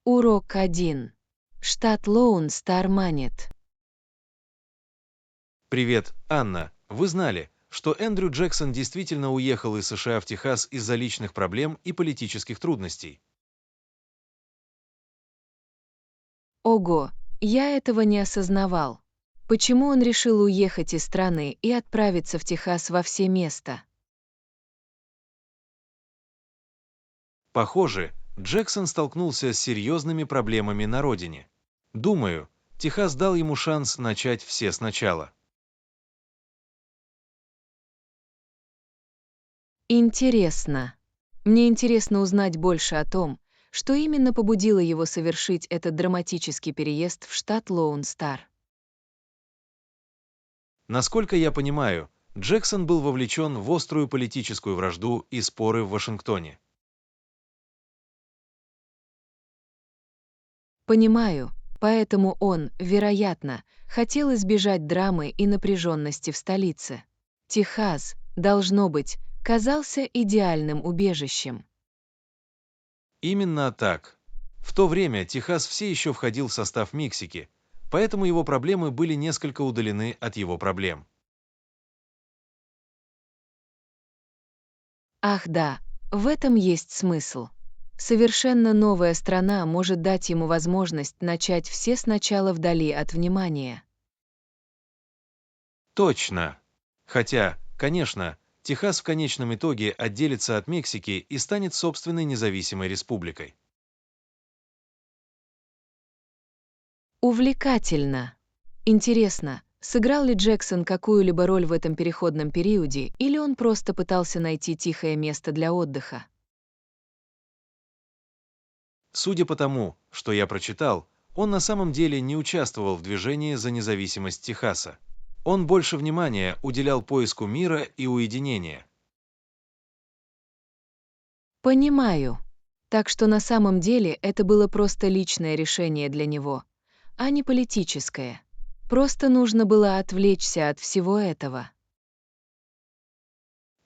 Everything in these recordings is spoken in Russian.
Урок 1. Штат Lone Star манит. Привет, Анна. Вы знали, что Эндрю Джексон действительно уехал из США в Техас из-за личных проблем и политических трудностей? Ого, я этого не осознавал. Почему он решил уехать из страны и отправиться в Техас во все места? Похоже, Джексон столкнулся с серьезными проблемами на родине. Думаю, Техас дал ему шанс начать все сначала. Интересно. Мне интересно узнать больше о том, что именно побудило его совершить этот драматический переезд в штат Lone Star. Насколько я понимаю, Джексон был вовлечен в острую политическую вражду и споры в Вашингтоне. Понимаю, поэтому он, вероятно, хотел избежать драмы и напряженности в столице. Техас, должно быть, казался идеальным убежищем. Именно так. В то время Техас все еще входил в состав Мексики, поэтому его проблемы были несколько удалены от его проблем. Ах да, в этом есть смысл. Совершенно новая страна может дать ему возможность начать все сначала вдали от внимания. Точно. Хотя, конечно, Техас в конечном итоге отделится от Мексики и станет собственной независимой республикой. Увлекательно. Интересно, сыграл ли Джексон какую-либо роль в этом переходном периоде, или он просто пытался найти тихое место для отдыха? Судя по тому, что я прочитал, он на самом деле не участвовал в движении за независимость Техаса. Он больше внимания уделял поиску мира и уединения. Понимаю. Так что на самом деле это было просто личное решение для него, а не политическое. Просто нужно было отвлечься от всего этого.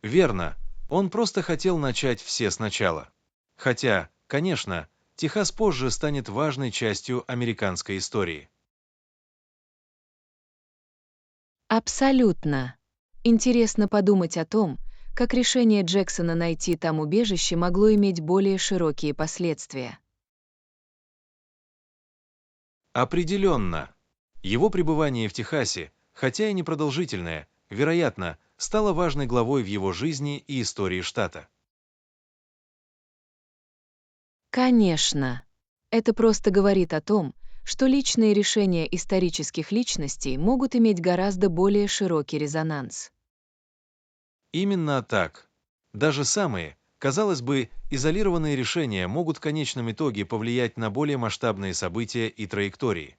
Верно, он просто хотел начать все сначала. Хотя, конечно, Техас позже станет важной частью американской истории. Абсолютно. Интересно подумать о том, как решение Джексона найти там убежище могло иметь более широкие последствия. Определенно. Его пребывание в Техасе, хотя и непродолжительное, вероятно, стало важной главой в его жизни и истории штата. Конечно. Это просто говорит о том, что личные решения исторических личностей могут иметь гораздо более широкий резонанс. Именно так. Даже самые, казалось бы, изолированные решения могут в конечном итоге повлиять на более масштабные события и траектории.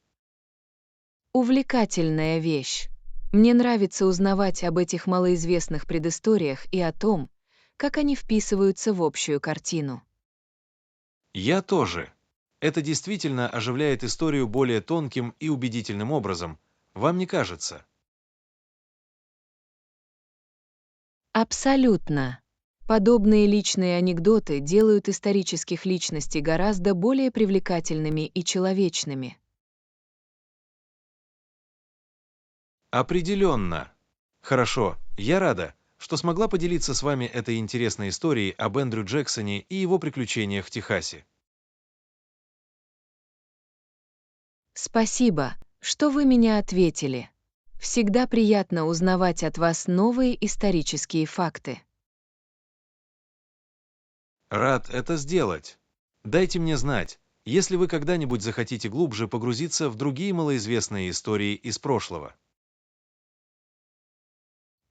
Увлекательная вещь. Мне нравится узнавать об этих малоизвестных предысториях и о том, как они вписываются в общую картину. Я тоже. Это действительно оживляет историю более тонким и убедительным образом, вам не кажется? Абсолютно. Подобные личные анекдоты делают исторических личностей гораздо более привлекательными и человечными. Определенно. Хорошо, я рада, что смогла поделиться с вами этой интересной историей об Эндрю Джексоне и его приключениях в Техасе. Спасибо, что вы меня ответили. Всегда приятно узнавать от вас новые исторические факты. Рад это сделать. Дайте мне знать, если вы когда-нибудь захотите глубже погрузиться в другие малоизвестные истории из прошлого.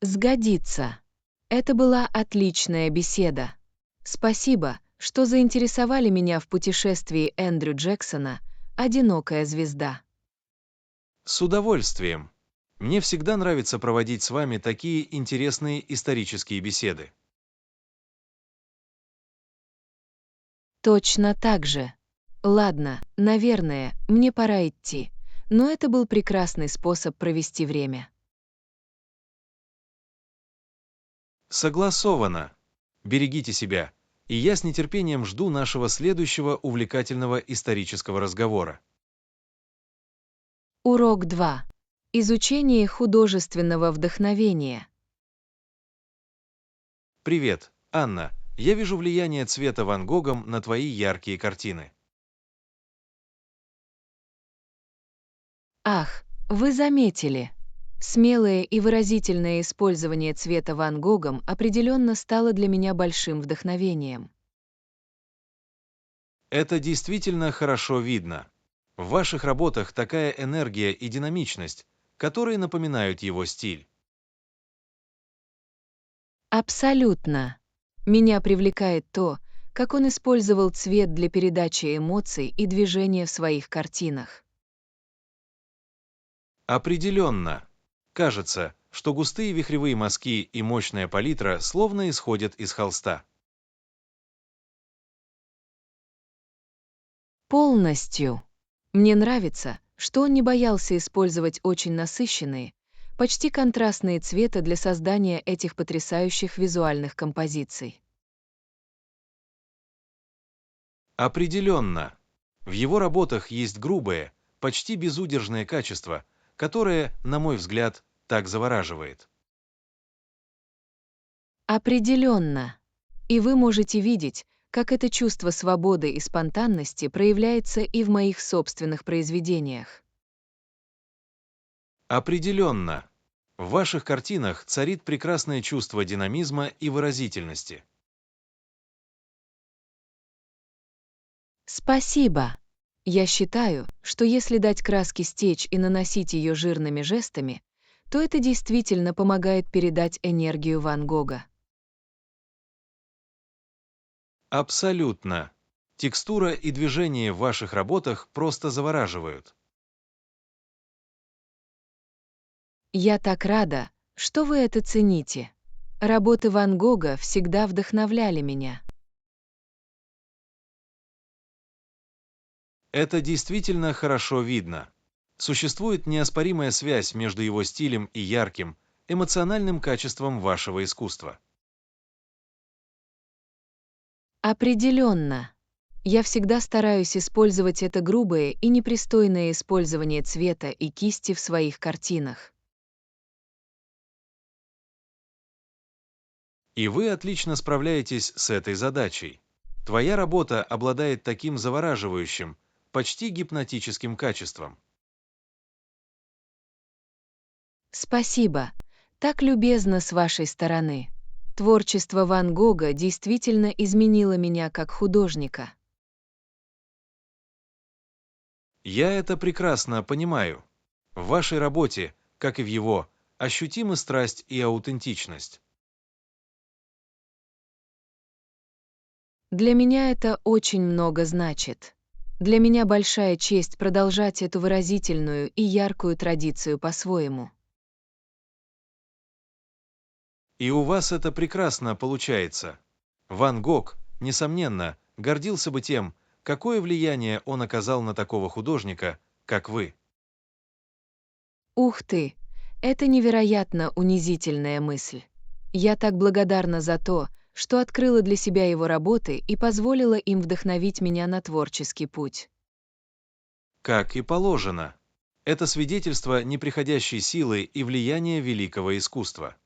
Сгодится. Это была отличная беседа. Спасибо, что заинтересовали меня в путешествии Эндрю Джексона «Одинокая звезда». С удовольствием. Мне всегда нравится проводить с вами такие интересные исторические беседы. Точно так же. Ладно, наверное, мне пора идти, но это был прекрасный способ провести время. Согласовано. Берегите себя и я с нетерпением жду нашего следующего увлекательного исторического разговора. Урок 2. Изучение художественного вдохновения. Привет, Анна. Я вижу влияние цвета Ван Гогом на твои яркие картины. Ах, вы заметили. Смелое и выразительное использование цвета Ван Гогом определенно стало для меня большим вдохновением. Это действительно хорошо видно. В ваших работах такая энергия и динамичность, которые напоминают его стиль. Абсолютно. Меня привлекает то, как он использовал цвет для передачи эмоций и движения в своих картинах. Определенно. Кажется, что густые вихревые мазки и мощная палитра словно исходят из холста. Полностью. Мне нравится, что он не боялся использовать очень насыщенные, почти контрастные цвета для создания этих потрясающих визуальных композиций. Определенно. В его работах есть грубое, почти безудержное качество, которое, на мой взгляд, так завораживает. Определенно. И вы можете видеть, как это чувство свободы и спонтанности проявляется и в моих собственных произведениях. Определенно. В ваших картинах царит прекрасное чувство динамизма и выразительности. Спасибо. Я считаю, что если дать краске стечь и наносить ее жирными жестами, то это действительно помогает передать энергию Ван Гога. Абсолютно. Текстура и движение в ваших работах просто завораживают. Я так рада, что вы это цените. Работы Ван Гога всегда вдохновляли меня. Это действительно хорошо видно. Существует неоспоримая связь между его стилем и ярким, эмоциональным качеством вашего искусства. Определенно. Я всегда стараюсь использовать это грубое и непристойное использование цвета и кисти в своих картинах. И вы отлично справляетесь с этой задачей. Твоя работа обладает таким завораживающим, почти гипнотическим качеством. Спасибо. Так любезно с вашей стороны. Творчество Ван Гога действительно изменило меня как художника. Я это прекрасно понимаю. В вашей работе, как и в его, ощутимы страсть и аутентичность. Для меня это очень много значит. Для меня большая честь продолжать эту выразительную и яркую традицию по-своему. И у вас это прекрасно получается. Ван Гог, несомненно, гордился бы тем, какое влияние он оказал на такого художника, как вы. Ух ты! Это невероятно унизительная мысль. Я так благодарна за то, что открыла для себя его работы и позволила им вдохновить меня на творческий путь. Как и положено. Это свидетельство неприходящей силы и влияния великого искусства.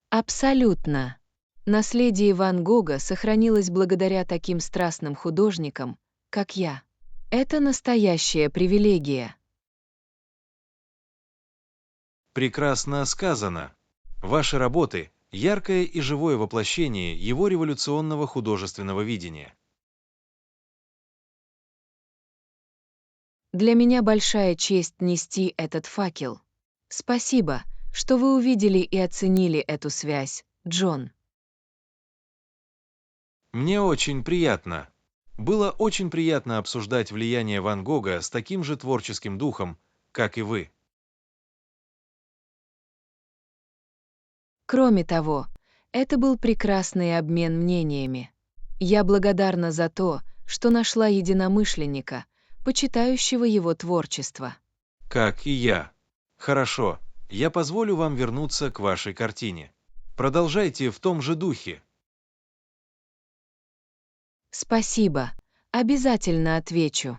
Абсолютно. Наследие Ван Гога сохранилось благодаря таким страстным художникам, как я. Это настоящая привилегия. Прекрасно сказано. Ваши работы – яркое и живое воплощение его революционного художественного видения. Для меня большая честь нести этот факел. Спасибо, что вы увидели и оценили эту связь, Джон. Мне очень приятно. Было очень приятно обсуждать влияние Ван Гога с таким же творческим духом, как и вы. Кроме того, это был прекрасный обмен мнениями. Я благодарна за то, что нашла единомышленника, почитающего его творчество. Как и я. Хорошо, я позволю вам вернуться к вашей картине. Продолжайте в том же духе. Спасибо. Обязательно отвечу.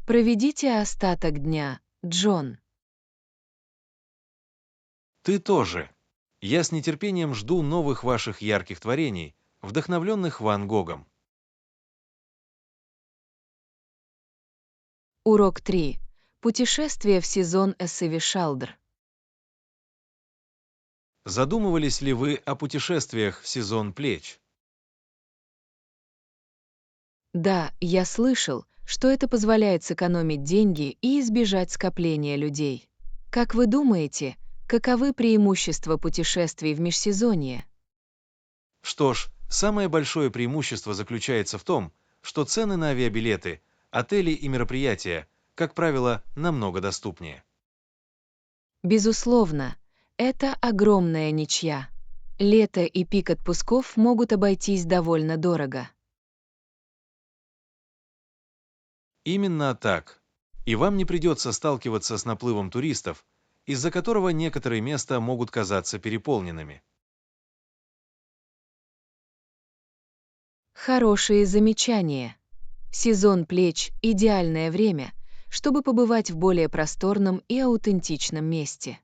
Проведите остаток дня, Джон. Ты тоже. Я с нетерпением жду новых ваших ярких творений, вдохновленных Ван Гогом. Урок 3. Путешествие в сезон Эссеви Шалдр. Задумывались ли вы о путешествиях в сезон плеч? Да, я слышал, что это позволяет сэкономить деньги и избежать скопления людей. Как вы думаете, каковы преимущества путешествий в межсезонье? Что ж, самое большое преимущество заключается в том, что цены на авиабилеты, отели и мероприятия, как правило, намного доступнее. Безусловно, это огромная ничья. Лето и пик отпусков могут обойтись довольно дорого. Именно так. И вам не придется сталкиваться с наплывом туристов, из-за которого некоторые места могут казаться переполненными. Хорошие замечания. Сезон плеч– идеальное время, чтобы побывать в более просторном и аутентичном месте.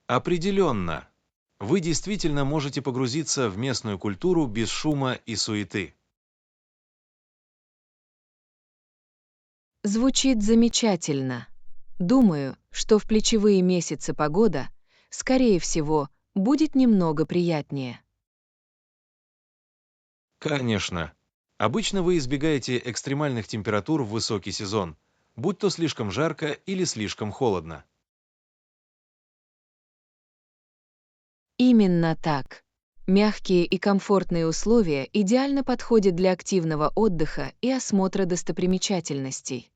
Определенно. Вы действительно можете погрузиться в местную культуру без шума и суеты. Звучит замечательно. Думаю, что в плечевые месяцы погода, скорее всего, будет немного приятнее. Конечно. Обычно вы избегаете экстремальных температур в высокий сезон, будь то слишком жарко или слишком холодно. Именно так. Мягкие и комфортные условия идеально подходят для активного отдыха и осмотра достопримечательностей.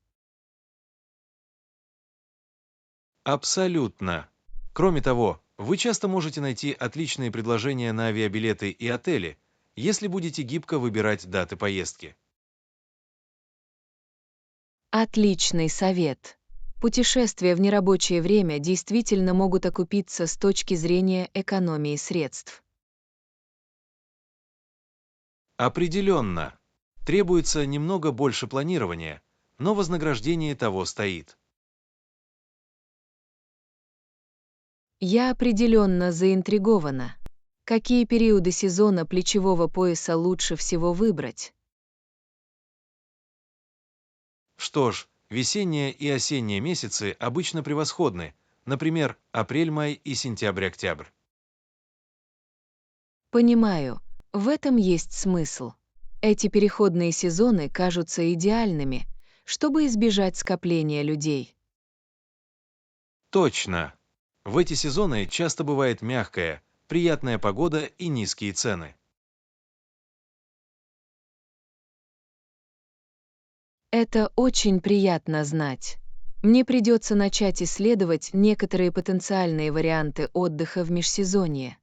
Абсолютно. Кроме того, вы часто можете найти отличные предложения на авиабилеты и отели, если будете гибко выбирать даты поездки. Отличный совет. Путешествия в нерабочее время действительно могут окупиться с точки зрения экономии средств. Определенно. Требуется немного больше планирования, но вознаграждение того стоит. Я определенно заинтригована. Какие периоды сезона плечевого пояса лучше всего выбрать? Что ж, весенние и осенние месяцы обычно превосходны, например, апрель-май и сентябрь-октябрь. Понимаю, в этом есть смысл. Эти переходные сезоны кажутся идеальными, чтобы избежать скопления людей. Точно. В эти сезоны часто бывает мягкая, приятная погода и низкие цены. Это очень приятно знать. Мне придется начать исследовать некоторые потенциальные варианты отдыха в межсезонье.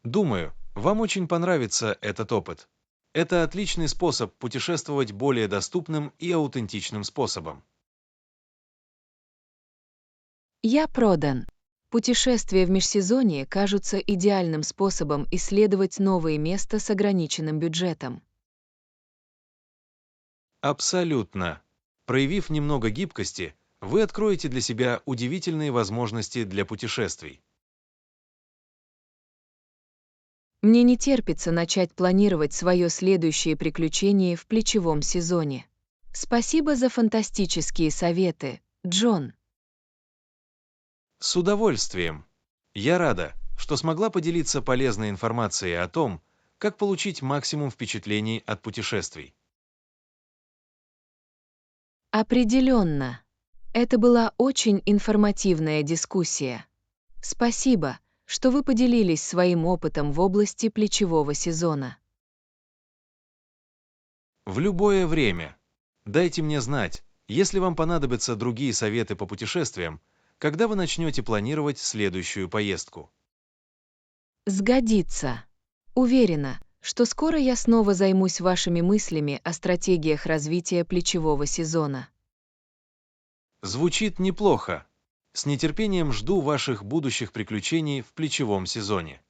Думаю, вам очень понравится этот опыт. Это отличный способ путешествовать более доступным и аутентичным способом. Я продан. Путешествия в межсезонье кажутся идеальным способом исследовать новые места с ограниченным бюджетом. Абсолютно. Проявив немного гибкости, вы откроете для себя удивительные возможности для путешествий. Мне не терпится начать планировать свое следующее приключение в плечевом сезоне. Спасибо за фантастические советы, Джон. С удовольствием. Я рада, что смогла поделиться полезной информацией о том, как получить максимум впечатлений от путешествий. Определенно. Это была очень информативная дискуссия. Спасибо, что вы поделились своим опытом в области плечевого сезона. В любое время. Дайте мне знать, если вам понадобятся другие советы по путешествиям, когда вы начнете планировать следующую поездку. Сгодится. Уверена, что скоро я снова займусь вашими мыслями о стратегиях развития плечевого сезона. Звучит неплохо. С нетерпением жду ваших будущих приключений в плечевом сезоне.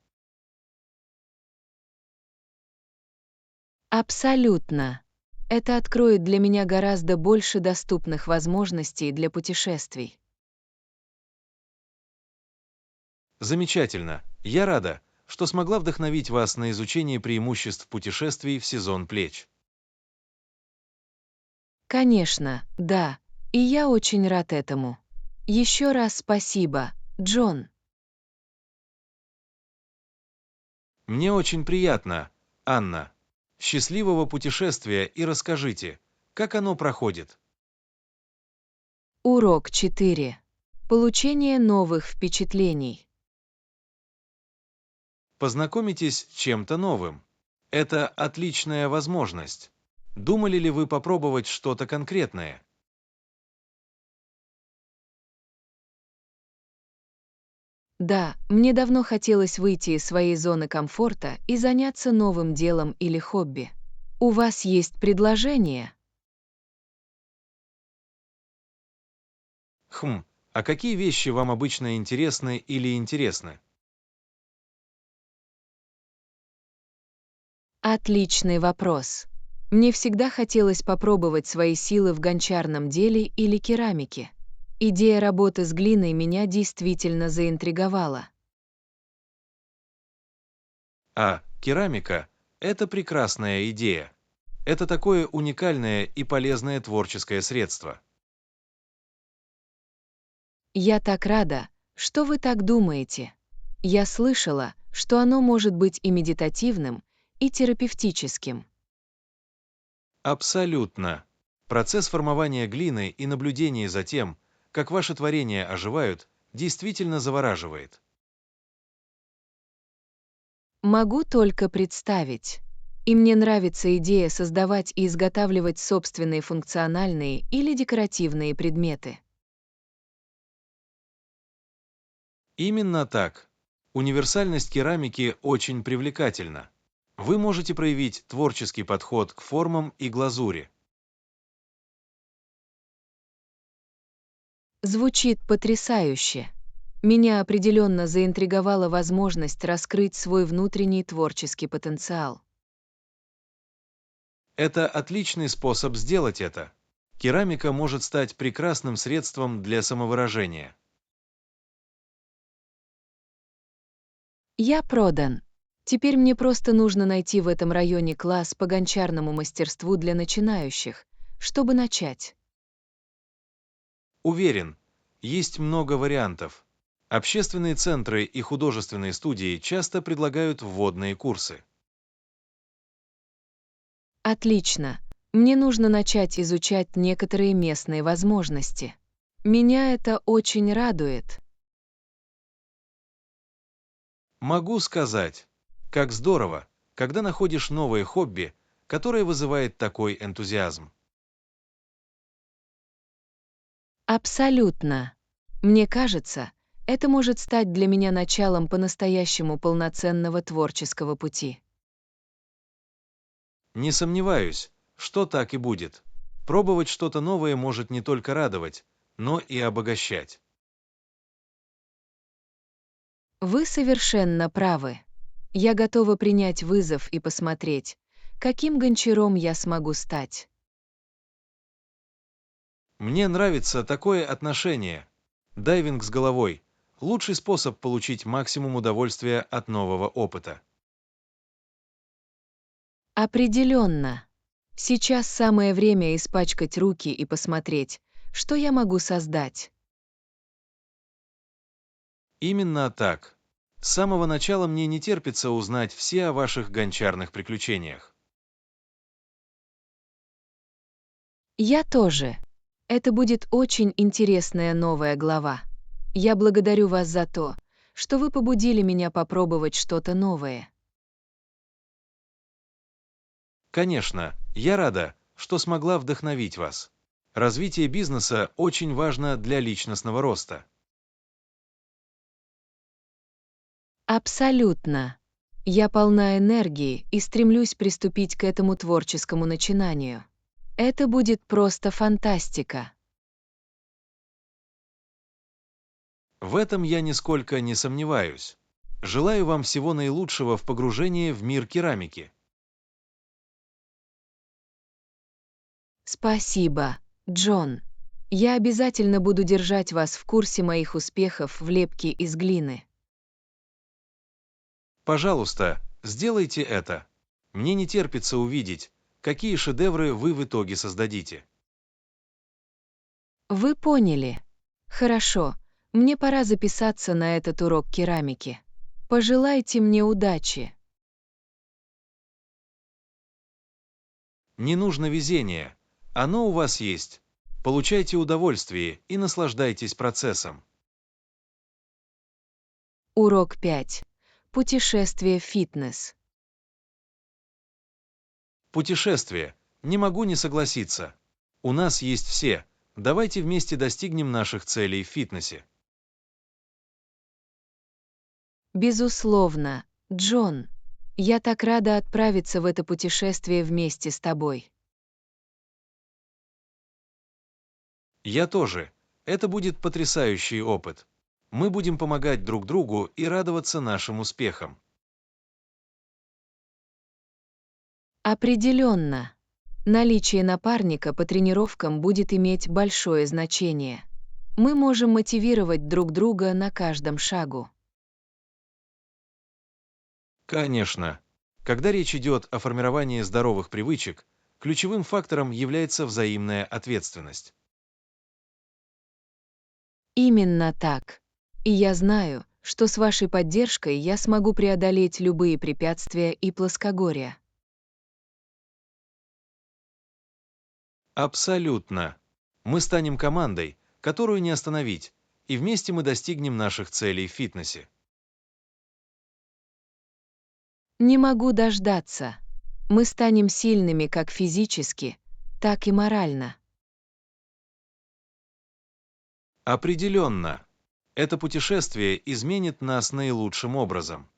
Абсолютно. Это откроет для меня гораздо больше доступных возможностей для путешествий. Замечательно. Я рада, что смогла вдохновить вас на изучение преимуществ путешествий в сезон плеч. Конечно, да, и я очень рад этому. Еще раз спасибо, Джон. Мне очень приятно, Анна. Счастливого путешествия и расскажите, как оно проходит. Урок 4. Получение новых впечатлений. Познакомитесь с чем-то новым. Это отличная возможность. Думали ли вы попробовать что-то конкретное? Да, мне давно хотелось выйти из своей зоны комфорта и заняться новым делом или хобби. У вас есть предложение? А какие вещи вам обычно интересны или интересны? Отличный вопрос. Мне всегда хотелось попробовать свои силы в гончарном деле или керамике. Идея работы с глиной меня действительно заинтриговала. Керамика– это прекрасная идея. Это такое уникальное и полезное творческое средство. Я так рада, что вы так думаете. Я слышала, что оно может быть и медитативным, и терапевтическим. Абсолютно. Процесс формования глины и наблюдение за тем, как ваши творения оживают, действительно завораживает. Могу только представить. И мне нравится идея создавать и изготавливать собственные функциональные или декоративные предметы. Именно так. Универсальность керамики очень привлекательна. Вы можете проявить творческий подход к формам и глазури. Звучит потрясающе. Меня определенно заинтриговала возможность раскрыть свой внутренний творческий потенциал. Это отличный способ сделать это. Керамика может стать прекрасным средством для самовыражения. Я продан. Теперь мне просто нужно найти в этом районе класс по гончарному мастерству для начинающих, чтобы начать. Уверен, есть много вариантов. Общественные центры и художественные студии часто предлагают вводные курсы. Отлично. Мне нужно начать изучать некоторые местные возможности. Меня это очень радует. Могу сказать, как здорово, когда находишь новое хобби, которое вызывает такой энтузиазм. Абсолютно. Мне кажется, это может стать для меня началом по-настоящему полноценного творческого пути. Не сомневаюсь, что так и будет. Пробовать что-то новое может не только радовать, но и обогащать. Вы совершенно правы. Я готова принять вызов и посмотреть, каким гончаром я смогу стать. Мне нравится такое отношение. Дайвинг с головой– лучший способ получить максимум удовольствия от нового опыта. Определенно. Сейчас самое время испачкать руки и посмотреть, что я могу создать. Именно так. С самого начала мне не терпится узнать все о ваших гончарных приключениях. Я тоже. Это будет очень интересная новая глава. Я благодарю вас за то, что вы побудили меня попробовать что-то новое. Конечно, я рада, что смогла вдохновить вас. Развитие бизнеса очень важно для личностного роста. Абсолютно. Я полна энергии и стремлюсь приступить к этому творческому начинанию. Это будет просто фантастика. В этом я нисколько не сомневаюсь. Желаю вам всего наилучшего в погружении в мир керамики. Спасибо, Джон. Я обязательно буду держать вас в курсе моих успехов в лепке из глины. Пожалуйста, сделайте это. Мне не терпится увидеть, какие шедевры вы в итоге создадите. Вы поняли. Хорошо, мне пора записаться на этот урок керамики. Пожелайте мне удачи. Не нужно везения. Оно у вас есть. Получайте удовольствие и наслаждайтесь процессом. Урок 5. Путешествие в фитнес. Путешествие. Не могу не согласиться. У нас есть все. Давайте вместе достигнем наших целей в фитнесе. Безусловно, Джон. Я так рада отправиться в это путешествие вместе с тобой. Я тоже. Это будет потрясающий опыт. Мы будем помогать друг другу и радоваться нашим успехам. Определенно. Наличие напарника по тренировкам будет иметь большое значение. Мы можем мотивировать друг друга на каждом шагу. Конечно. Когда речь идет о формировании здоровых привычек, ключевым фактором является взаимная ответственность. Именно так. И я знаю, что с вашей поддержкой я смогу преодолеть любые препятствия и плоскогорья. Абсолютно. Мы станем командой, которую не остановить, и вместе мы достигнем наших целей в фитнесе. Не могу дождаться. Мы станем сильными как физически, так и морально. Определенно. Это путешествие изменит нас наилучшим образом.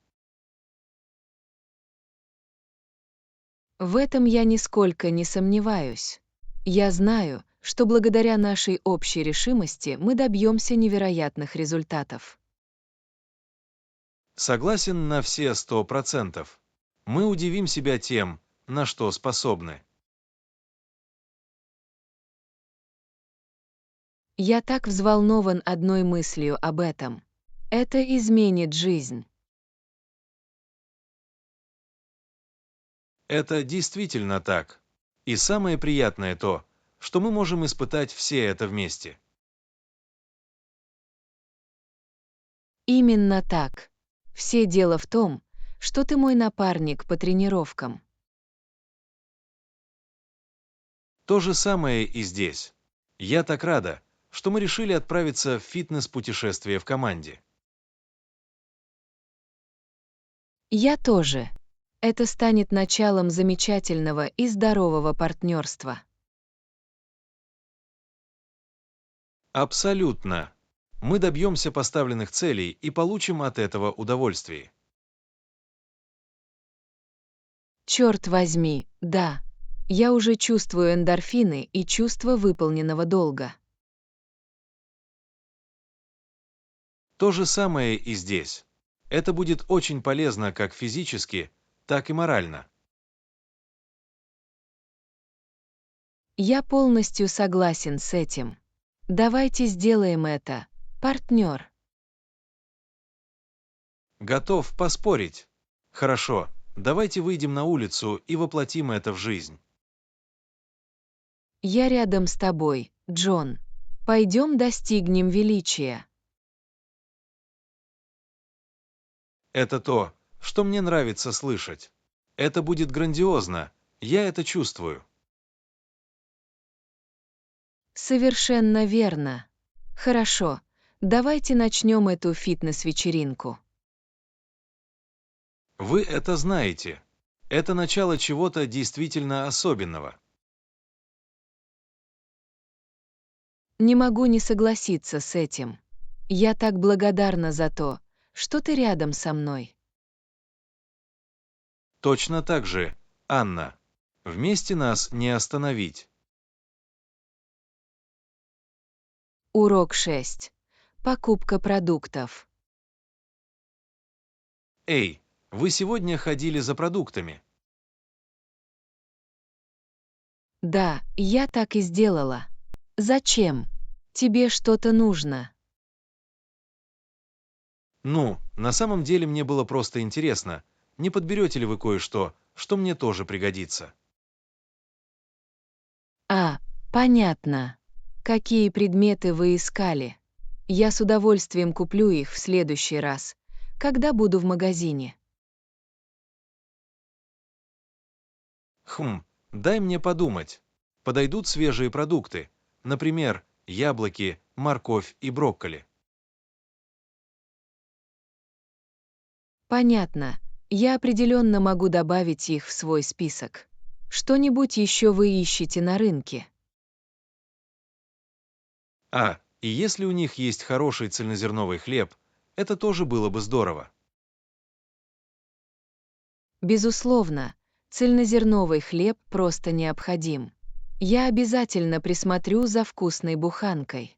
В этом я нисколько не сомневаюсь. Я знаю, что благодаря нашей общей решимости мы добьемся невероятных результатов. Согласен на все 100%. Мы удивим себя тем, на что способны. Я так взволнован одной мыслью об этом. Это изменит жизнь. Это действительно так. И самое приятное то, что мы можем испытать все это вместе. Именно так. Все дело в том, что ты мой напарник по тренировкам. То же самое и здесь. Я так рада, что мы решили отправиться в фитнес-путешествие в команде. Я тоже. Это станет началом замечательного и здорового партнерства. Абсолютно. Мы добьемся поставленных целей и получим от этого удовольствие. Черт возьми, да. Я уже чувствую эндорфины и чувство выполненного долга. То же самое и здесь. Это будет очень полезно как физически, так и морально. Я полностью согласен с этим. Давайте сделаем это, партнер. Готов поспорить. Хорошо, давайте выйдем на улицу и воплотим это в жизнь. Я рядом с тобой, Джон. Пойдем достигнем величия. Это то, что мне нравится слышать. Это будет грандиозно, я это чувствую. Совершенно верно. Хорошо, давайте начнем эту фитнес-вечеринку. Вы это знаете. Это начало чего-то действительно особенного. Не могу не согласиться с этим. Я так благодарна за то, что ты рядом со мной. Точно так же, Анна. Вместе нас не остановить. Урок 6. Покупка продуктов. Эй, вы сегодня ходили за продуктами? Да, я так и сделала. Зачем? Тебе что-то нужно? Ну, на самом деле мне было просто интересно, не подберете ли вы кое-что, что мне тоже пригодится? А, понятно. Какие предметы вы искали? Я с удовольствием куплю их в следующий раз, когда буду в магазине. Дай мне подумать. Подойдут свежие продукты, например, яблоки, морковь и брокколи. Понятно. Я определенно могу добавить их в свой список. Что-нибудь еще вы ищете на рынке? И если у них есть хороший цельнозерновый хлеб, это тоже было бы здорово. Безусловно, цельнозерновый хлеб просто необходим. Я обязательно присмотрю за вкусной буханкой.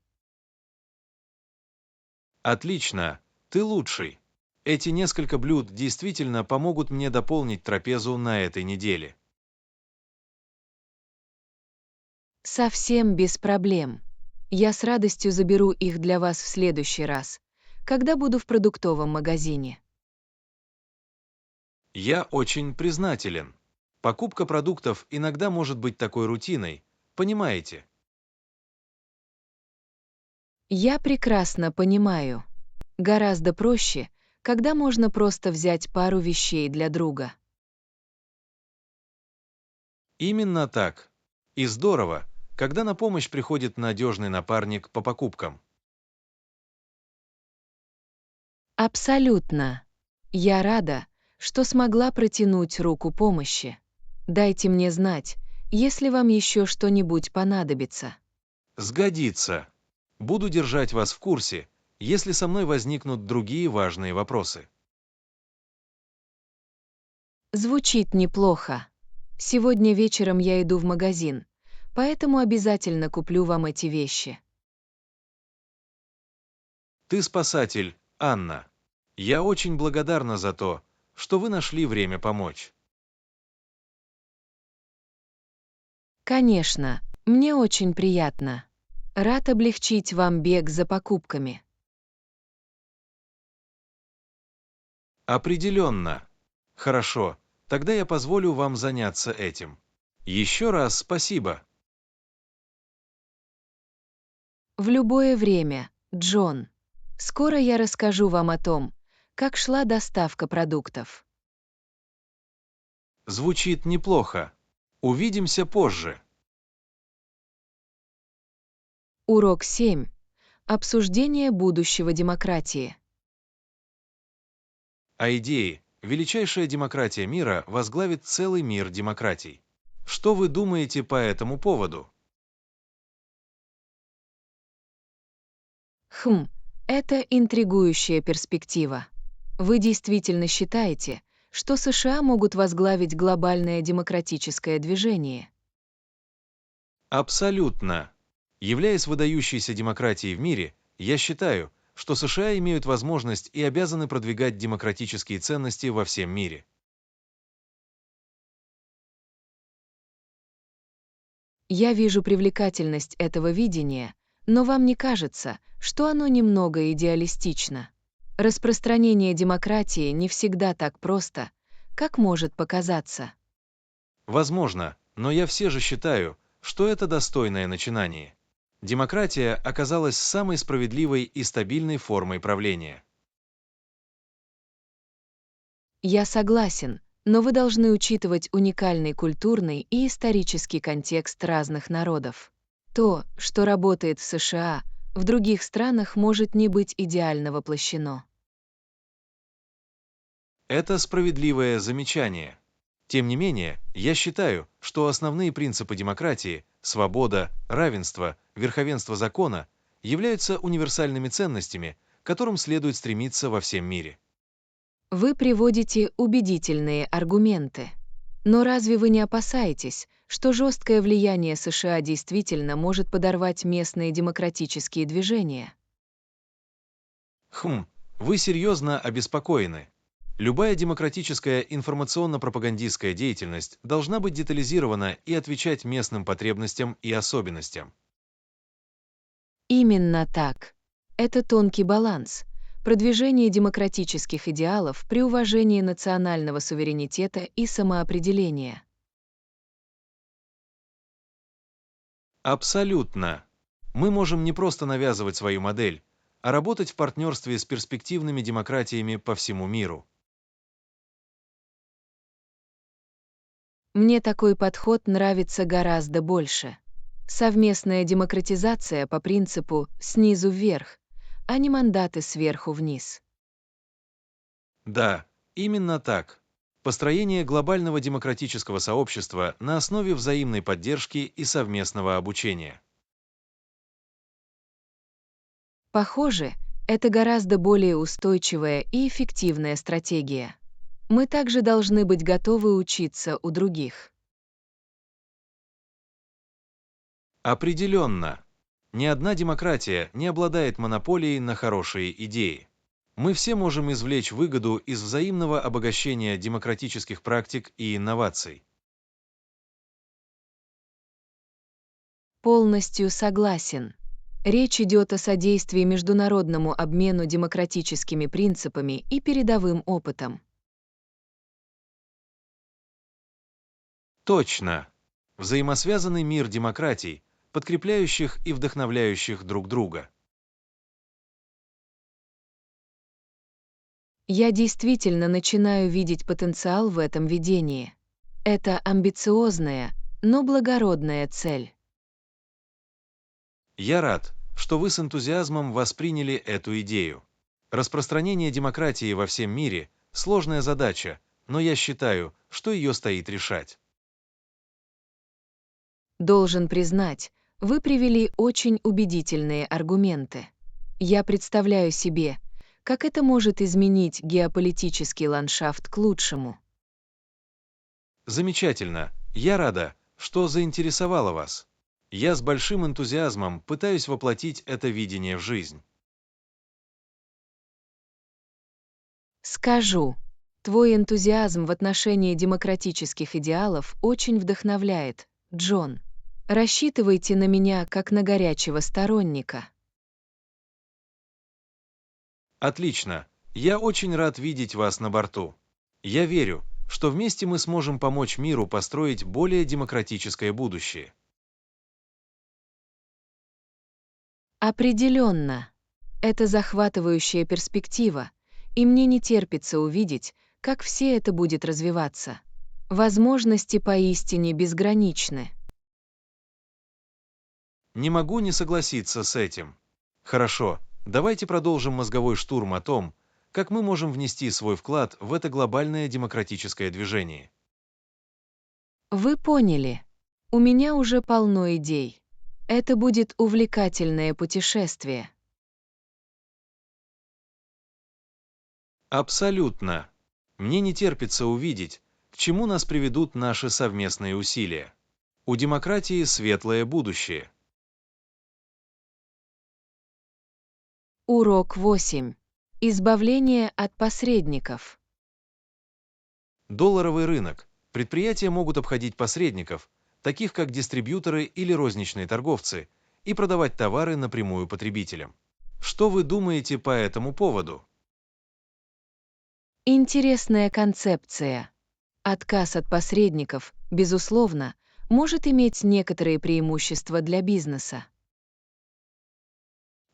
Отлично, ты лучший. Эти несколько блюд действительно помогут мне дополнить трапезу на этой неделе. Совсем без проблем. Я с радостью заберу их для вас в следующий раз, когда буду в продуктовом магазине. Я очень признателен. Покупка продуктов иногда может быть такой рутиной, понимаете? Я прекрасно понимаю. Гораздо проще, когда можно просто взять пару вещей для друга. Именно так. И здорово, когда на помощь приходит надежный напарник по покупкам. Абсолютно. Я рада, что смогла протянуть руку помощи. Дайте мне знать, если вам еще что-нибудь понадобится. Сгодится. Буду держать вас в курсе, если со мной возникнут другие важные вопросы. Звучит неплохо. Сегодня вечером я иду в магазин, поэтому обязательно куплю вам эти вещи. Ты спасатель, Анна. Я очень благодарна за то, что вы нашли время помочь. Конечно, мне очень приятно. Рад облегчить вам бег за покупками. Определенно. Хорошо, тогда я позволю вам заняться этим. Еще раз спасибо. В любое время, Джон. Скоро я расскажу вам о том, как шла доставка продуктов. Звучит неплохо. Увидимся позже. Урок 7. Обсуждение будущего демократии. Идеи. Величайшая демократия мира возглавит целый мир демократий. Что вы думаете по этому поводу? Это интригующая перспектива. Вы действительно считаете, что США могут возглавить глобальное демократическое движение? Абсолютно. Являясь выдающейся демократией в мире, я считаю, что США имеют возможность и обязаны продвигать демократические ценности во всем мире. Я вижу привлекательность этого видения, но вам не кажется, что оно немного идеалистично? Распространение демократии не всегда так просто, как может показаться. Возможно, но я все же считаю, что это достойное начинание. Демократия оказалась самой справедливой и стабильной формой правления. Я согласен, но вы должны учитывать уникальный культурный и исторический контекст разных народов. То, что работает в США, в других странах может не быть идеально воплощено. Это справедливое замечание. Тем не менее, я считаю, что основные принципы демократии — свобода, равенство, верховенство закона — являются универсальными ценностями, к которым следует стремиться во всем мире. Вы приводите убедительные аргументы. Но разве вы не опасаетесь, что жесткое влияние США действительно может подорвать местные демократические движения? Вы серьезно обеспокоены. Любая демократическая информационно-пропагандистская деятельность должна быть детализирована и отвечать местным потребностям и особенностям. Именно так. Это тонкий баланс. Продвижение демократических идеалов при уважении национального суверенитета и самоопределения. Абсолютно. Мы можем не просто навязывать свою модель, а работать в партнерстве с перспективными демократиями по всему миру. Мне такой подход нравится гораздо больше. Совместная демократизация по принципу «снизу вверх», а не мандаты сверху вниз. Да, именно так. Построение глобального демократического сообщества на основе взаимной поддержки и совместного обучения. Похоже, это гораздо более устойчивая и эффективная стратегия. Мы также должны быть готовы учиться у других. Определенно. Ни одна демократия не обладает монополией на хорошие идеи. Мы все можем извлечь выгоду из взаимного обогащения демократических практик и инноваций. Полностью согласен. Речь идет о содействии международному обмену демократическими принципами и передовым опытом. Точно. Взаимосвязанный мир демократий, подкрепляющих и вдохновляющих друг друга. Я действительно начинаю видеть потенциал в этом видении. Это амбициозная, но благородная цель. Я рад, что вы с энтузиазмом восприняли эту идею. Распространение демократии во всем мире – сложная задача, но я считаю, что ее стоит решать. Должен признать, вы привели очень убедительные аргументы. Я представляю себе, как это может изменить геополитический ландшафт к лучшему. Замечательно. Я рада, что заинтересовало вас. Я с большим энтузиазмом пытаюсь воплотить это видение в жизнь. Скажу, твой энтузиазм в отношении демократических идеалов очень вдохновляет, Джон. Рассчитывайте на меня как на горячего сторонника. Отлично. Я очень рад видеть вас на борту. Я верю, что вместе мы сможем помочь миру построить более демократическое будущее. Определенно. Это захватывающая перспектива, и мне не терпится увидеть, как все это будет развиваться. Возможности поистине безграничны. Не могу не согласиться с этим. Хорошо, давайте продолжим мозговой штурм о том, как мы можем внести свой вклад в это глобальное демократическое движение. Вы поняли. У меня уже полно идей. Это будет увлекательное путешествие. Абсолютно. Мне не терпится увидеть, к чему нас приведут наши совместные усилия. У демократии светлое будущее. Урок 8. Избавление от посредников. Долларовый рынок. Предприятия могут обходить посредников, таких как дистрибьюторы или розничные торговцы, и продавать товары напрямую потребителям. Что вы думаете по этому поводу? Интересная концепция. Отказ от посредников, безусловно, может иметь некоторые преимущества для бизнеса.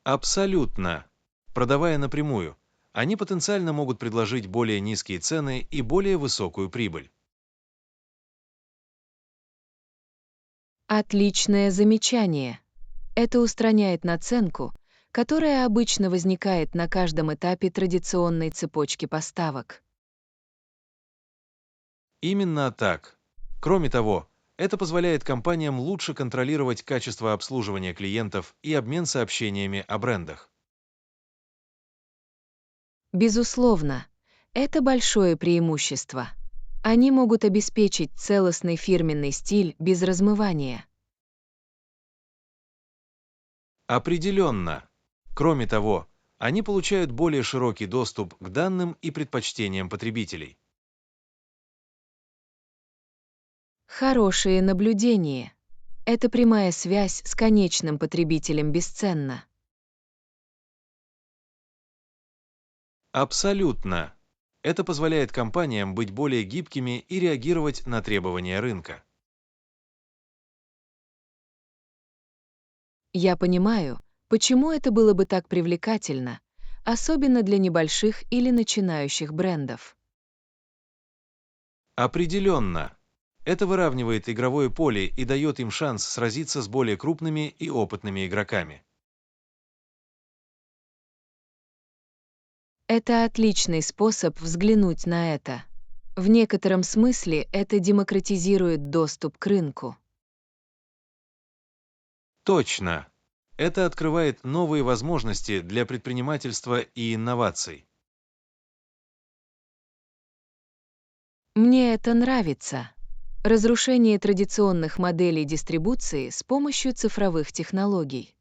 Абсолютно. Продавая напрямую, они потенциально могут предложить более низкие цены и более высокую прибыль. Отличное замечание. Это устраняет наценку, которая обычно возникает на каждом этапе традиционной цепочки поставок. Именно так. Кроме того, это позволяет компаниям лучше контролировать качество обслуживания клиентов и обмен сообщениями о брендах. Безусловно, это большое преимущество. Они могут обеспечить целостный фирменный стиль без размывания. Определенно. Кроме того, Они получают более широкий доступ к данным и предпочтениям потребителей. Хорошее наблюдение. Эта прямая связь с конечным потребителем бесценна. Абсолютно. Это позволяет компаниям быть более гибкими и реагировать на требования рынка. Я понимаю, почему это было бы так привлекательно, особенно для небольших или начинающих брендов. Определенно. Это выравнивает игровое поле и дает им шанс сразиться с более крупными и опытными игроками. Это отличный способ взглянуть на это. В некотором смысле это демократизирует доступ к рынку. Точно. Это открывает новые возможности для предпринимательства и инноваций. Мне это нравится. Разрушение традиционных моделей дистрибуции с помощью цифровых технологий.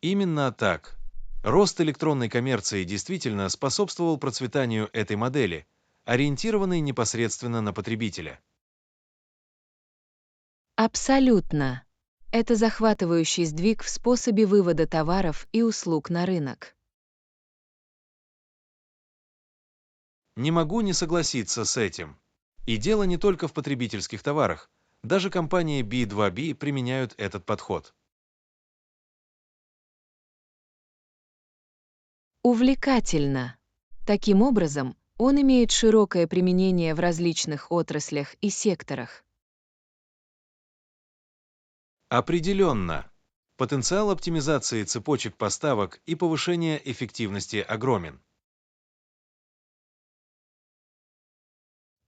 Именно так. Рост электронной коммерции действительно способствовал процветанию этой модели, ориентированной непосредственно на потребителя. Абсолютно. Это захватывающий сдвиг в способе вывода товаров и услуг на рынок. Не могу не согласиться с этим. И дело не только в потребительских товарах. Даже компании B2B применяют этот подход. Увлекательно. Таким образом, он имеет широкое применение в различных отраслях и секторах. Определенно. Потенциал оптимизации цепочек поставок и повышения эффективности огромен.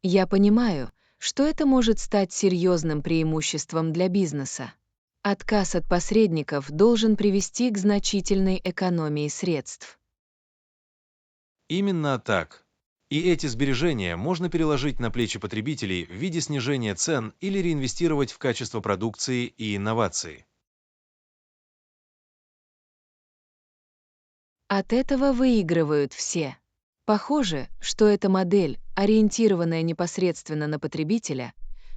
Я понимаю, что это может стать серьезным преимуществом для бизнеса. Отказ от посредников должен привести к значительной экономии средств. Именно так. И эти сбережения можно переложить на плечи потребителей в виде снижения цен или реинвестировать в качество продукции и инновации. От этого выигрывают все. Похоже, что эта модель, ориентированная непосредственно на потребителя,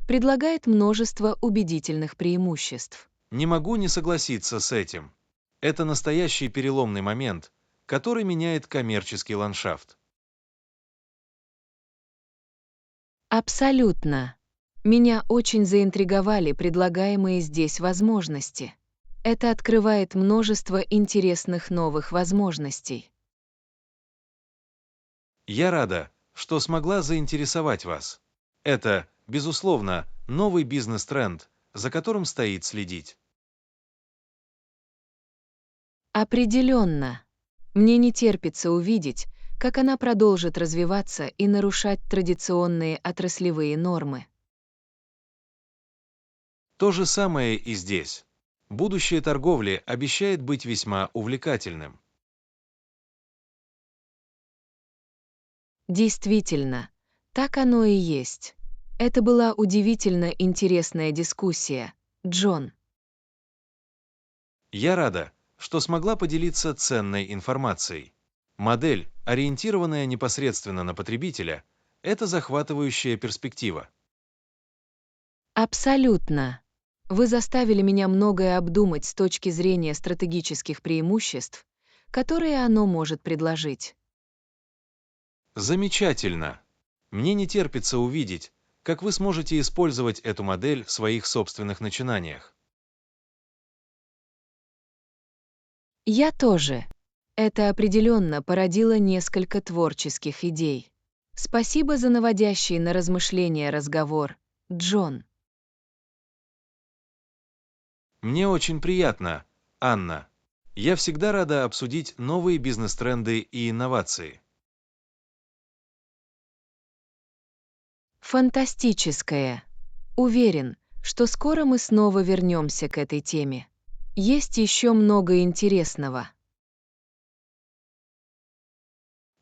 предлагает множество убедительных преимуществ. Не могу не согласиться с этим. Это настоящий переломный момент, который меняет коммерческий ландшафт. Абсолютно. Меня очень заинтриговали предлагаемые здесь возможности. Это открывает множество интересных новых возможностей. Я рада, что смогла заинтересовать вас. Это, безусловно, новый бизнес-тренд, за которым стоит следить. Определенно. Мне не терпится увидеть, как она продолжит развиваться и нарушать традиционные отраслевые нормы. То же самое и здесь. Будущее торговли обещает быть весьма увлекательным. Действительно, так оно и есть. Это была удивительно интересная дискуссия, Джон. Я рада, что смогла поделиться ценной информацией. Модель, ориентированная непосредственно на потребителя, это захватывающая перспектива. Абсолютно. Вы заставили меня многое обдумать с точки зрения стратегических преимуществ, которые оно может предложить. Замечательно. Мне не терпится увидеть, как вы сможете использовать эту модель в своих собственных начинаниях. Я тоже. Это определенно породило несколько творческих идей. Спасибо за наводящий на размышления разговор, Джон. Мне очень приятно, Анна. Я всегда рада обсудить новые бизнес-тренды и инновации. Фантастическое. Уверен, что скоро мы снова вернемся к этой теме. Есть еще много интересного.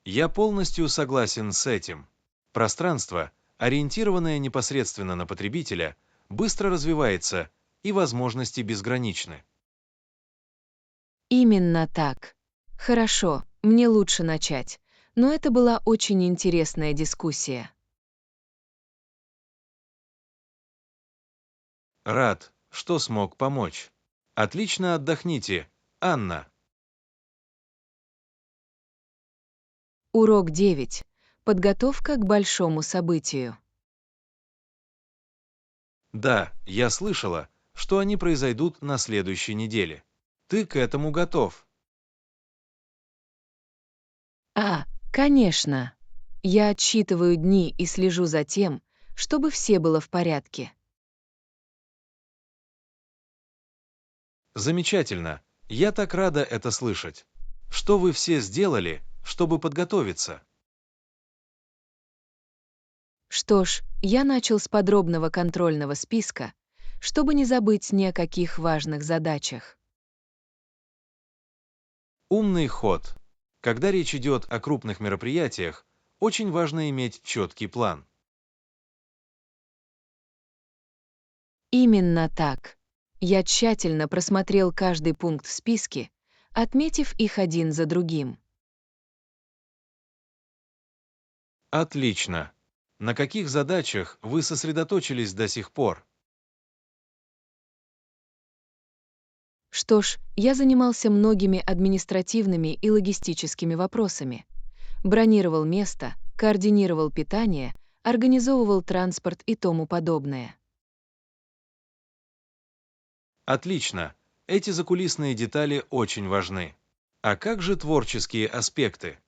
Я полностью согласен с этим. Пространство, ориентированное непосредственно на потребителя, быстро развивается, и возможности безграничны. Именно так. Хорошо, мне лучше начать. Но это была очень интересная дискуссия. Рад, что смог помочь. Отлично отдохните, Анна. Урок 9. Подготовка к большому событию. Да, я слышала, что они произойдут на следующей неделе. Ты к этому готов? Конечно. Я отсчитываю дни и слежу за тем, чтобы все было в порядке. Замечательно. Я так рада это слышать. Что вы все сделали, чтобы подготовиться? Что ж, я начал с подробного контрольного списка, чтобы не забыть ни о каких важных задачах. Умный ход. Когда речь идет о крупных мероприятиях, очень важно иметь четкий план. Именно так. Я тщательно просмотрел каждый пункт в списке, отметив их один за другим. Отлично. На каких задачах вы сосредоточились до сих пор? Что ж, я занимался многими административными и логистическими вопросами. Бронировал место, координировал питание, организовывал транспорт и тому подобное. Отлично. Эти закулисные детали очень важны. А как же творческие аспекты?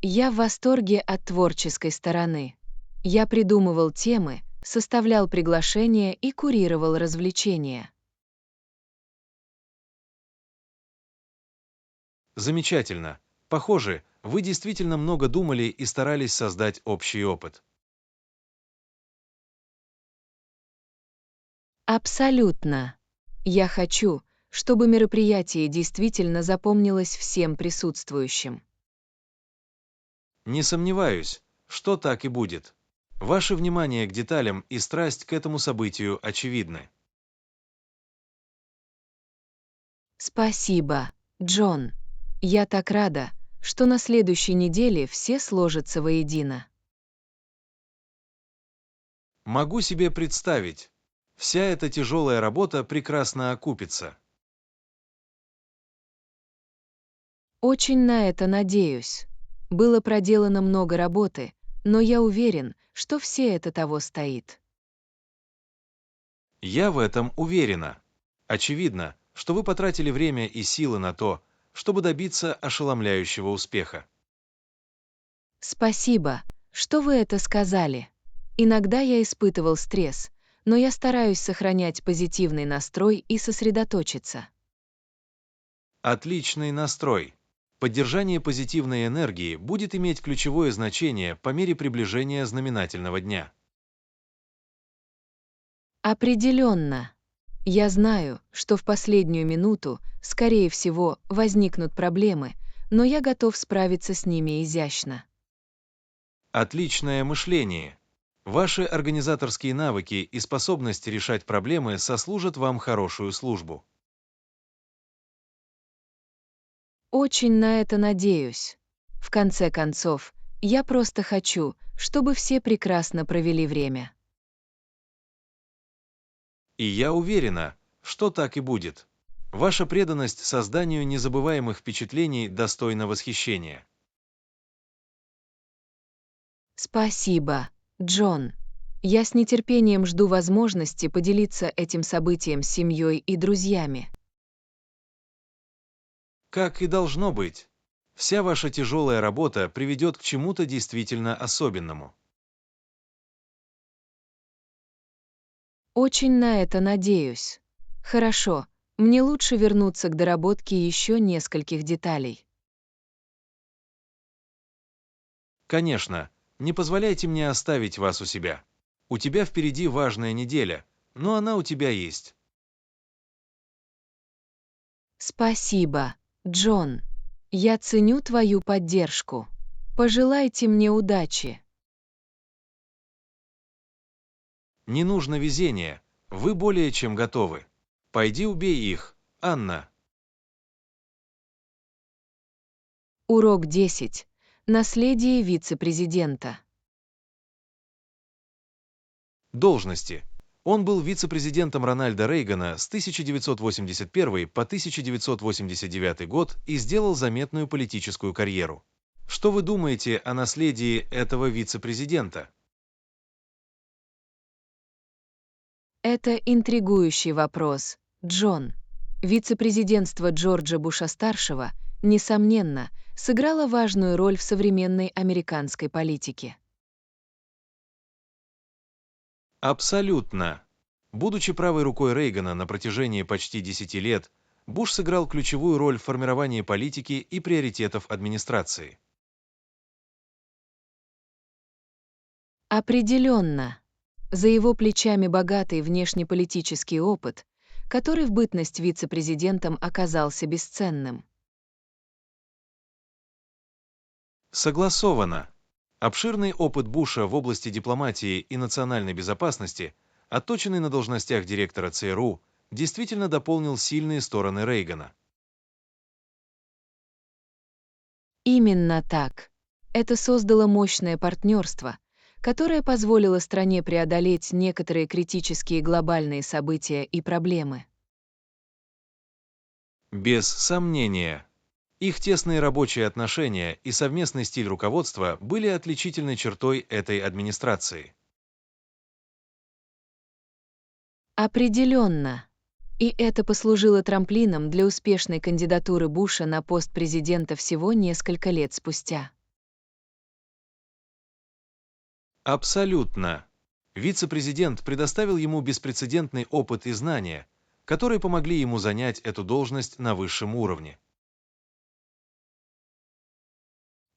Я в восторге от творческой стороны. Я придумывал темы, составлял приглашения и курировал развлечения. Замечательно. Похоже, вы действительно много думали и старались создать общий опыт. Абсолютно. Я хочу, чтобы мероприятие действительно запомнилось всем присутствующим. Не сомневаюсь, что так и будет. Ваше внимание к деталям и страсть к этому событию очевидны. Спасибо, Джон. Я так рада, что на следующей неделе все сложатся воедино. Могу себе представить, вся эта тяжелая работа прекрасно окупится. Очень на это надеюсь. Было проделано много работы, но я уверен, что все это того стоит. Я в этом уверена. Очевидно, что вы потратили время и силы на то, чтобы добиться ошеломляющего успеха. Спасибо, что вы это сказали. Иногда я испытывал стресс, но я стараюсь сохранять позитивный настрой и сосредоточиться. Отличный настрой. Поддержание позитивной энергии будет иметь ключевое значение по мере приближения знаменательного дня. Определенно. Я знаю, что в последнюю минуту, скорее всего, возникнут проблемы, но я готов справиться с ними изящно. Отличное мышление. Ваши организаторские навыки и способность решать проблемы сослужат вам хорошую службу. Очень на это надеюсь. В конце концов, я просто хочу, чтобы все прекрасно провели время. И я уверена, что так и будет. Ваша преданность созданию незабываемых впечатлений достойна восхищения. Спасибо, Джон. Я с нетерпением жду возможности поделиться этим событием с семьей и друзьями. Как и должно быть. Вся ваша тяжелая работа приведет к чему-то действительно особенному. Очень на это надеюсь. Хорошо, мне лучше вернуться к доработке еще нескольких деталей. Конечно, не позволяйте мне оставить вас у себя. У тебя впереди важная неделя, но она у тебя есть. Спасибо, Джон. Я ценю твою поддержку. Пожелайте мне удачи. Не нужно везения, Вы более чем готовы. Пойди убей их, Анна. Урок 10. Наследие вице-президента. Должности. Он был вице-президентом Рональда Рейгана с 1981 по 1989 год и сделал заметную политическую карьеру. Что вы думаете о наследии этого вице-президента? Это интригующий вопрос, Джон. Вице-президентство Джорджа Буша-старшего, несомненно, сыграло важную роль в современной американской политике. Абсолютно. Будучи правой рукой Рейгана на протяжении почти 10 лет, Буш сыграл ключевую роль в формировании политики и приоритетов администрации. Определенно. За его плечами богатый внешнеполитический опыт, который в бытность вице-президентом оказался бесценным. Согласовано. Обширный опыт Буша в области дипломатии и национальной безопасности, отточенный на должностях директора ЦРУ, действительно дополнил сильные стороны Рейгана. Именно так. Это создало мощное партнерство, которое позволило стране преодолеть некоторые критические глобальные события и проблемы. Без сомнения. Их тесные рабочие отношения и совместный стиль руководства были отличительной чертой этой администрации. Определенно. И это послужило трамплином для успешной кандидатуры Буша на пост президента всего несколько лет спустя. Абсолютно. Вице-президент предоставил ему беспрецедентный опыт и знания, которые помогли ему занять эту должность на высшем уровне.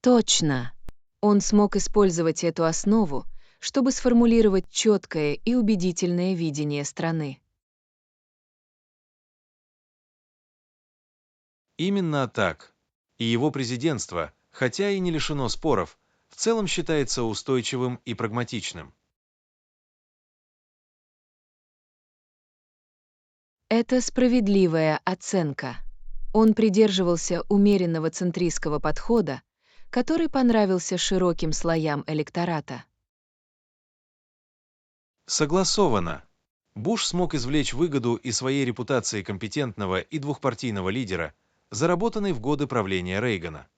Точно. Он смог использовать эту основу, чтобы сформулировать четкое и убедительное видение страны. Именно так. И его президентство, хотя и не лишено споров, в целом считается устойчивым и прагматичным. Это справедливая оценка. Он придерживался умеренного центристского подхода, который понравился широким слоям электората. Согласовано. Буш смог извлечь выгоду из своей репутации компетентного и двухпартийного лидера, заработанной в годы правления Рейгана.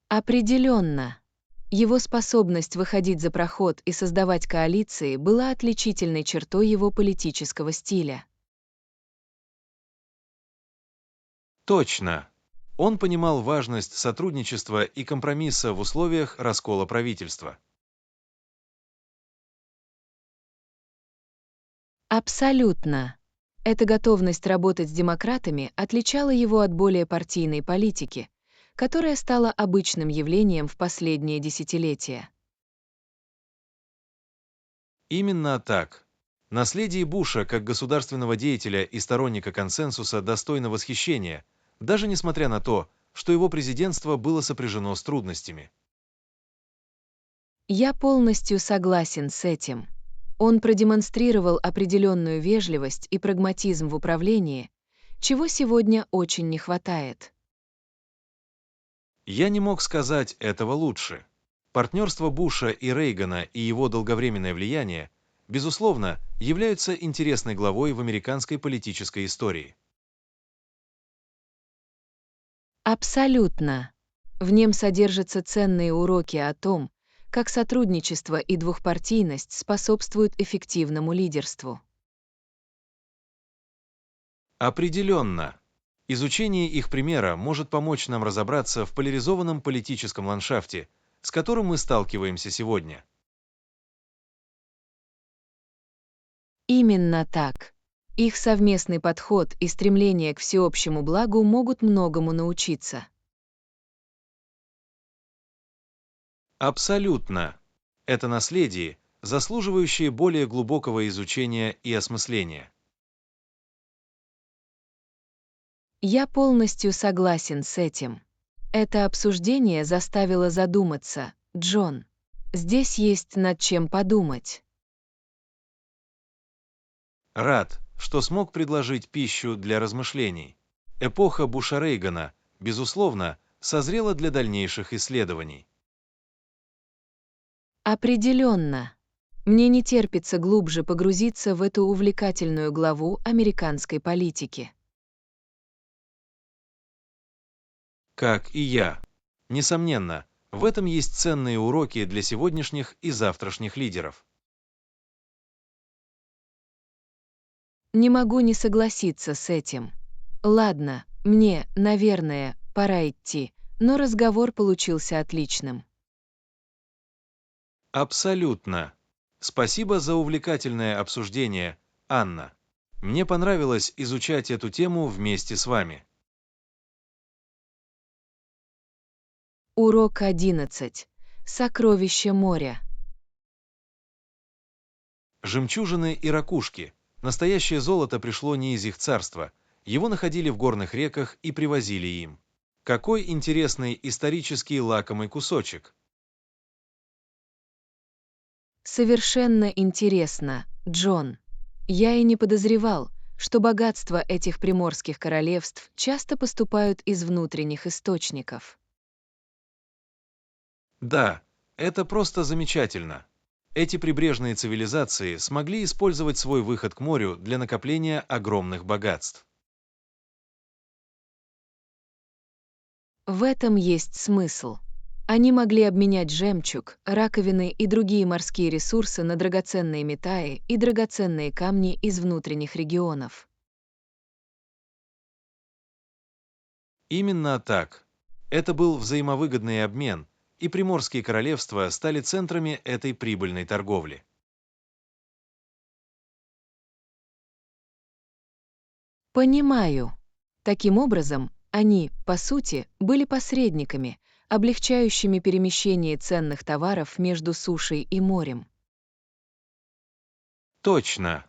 Определенно. Его способность выходить за проход и создавать коалиции была отличительной чертой его политического стиля. Точно. Он понимал важность сотрудничества и компромисса в условиях раскола правительства. Абсолютно. Эта готовность работать с демократами отличала его от более партийной политики, которая стала обычным явлением в последние десятилетия. Именно так. Наследие Буша как государственного деятеля и сторонника консенсуса достойно восхищения, даже несмотря на то, что его президентство было сопряжено с трудностями. Я полностью согласен с этим. Он продемонстрировал определенную вежливость и прагматизм в управлении, чего сегодня очень не хватает. Я не мог сказать этого лучше. Партнерство Буша и Рейгана и его долговременное влияние, безусловно, являются интересной главой в американской политической истории. Абсолютно. В нем содержатся ценные уроки о том, как сотрудничество и двухпартийность способствуют эффективному лидерству. Определенно. Изучение их примера может помочь нам разобраться в поляризованном политическом ландшафте, с которым мы сталкиваемся сегодня. Именно так. Их совместный подход и стремление к всеобщему благу могут многому научиться. Абсолютно. Это наследие, заслуживающее более глубокого изучения и осмысления. Я полностью согласен с этим. Это обсуждение заставило задуматься, Джон. Здесь есть над чем подумать. Рад, что смог предложить пищу для размышлений. Эпоха Буша-Рейгана, безусловно, созрела для дальнейших исследований. Определенно. Мне не терпится глубже погрузиться в эту увлекательную главу американской политики. Как и я. Несомненно, в этом есть ценные уроки для сегодняшних и завтрашних лидеров. Не могу не согласиться с этим. Ладно, мне, наверное, пора идти, но разговор получился отличным. Абсолютно. Спасибо за увлекательное обсуждение, Анна. Мне понравилось изучать эту тему вместе с вами. Урок 11. Сокровища моря. Жемчужины и ракушки. Настоящее золото пришло не из их царства. Его находили в горных реках и привозили им. Какой интересный исторический лакомый кусочек. Совершенно интересно, Джон. Я и не подозревал, что богатства этих приморских королевств часто поступают из внутренних источников. Да, это просто замечательно. Эти прибрежные цивилизации смогли использовать свой выход к морю для накопления огромных богатств. В этом есть смысл. Они могли обменять жемчуг, раковины и другие морские ресурсы на драгоценные металлы и драгоценные камни из внутренних регионов. Именно так. Это был взаимовыгодный обмен, и приморские королевства стали центрами этой прибыльной торговли. Понимаю. Таким образом, они, по сути, были посредниками, облегчающими перемещение ценных товаров между сушей и морем. Точно.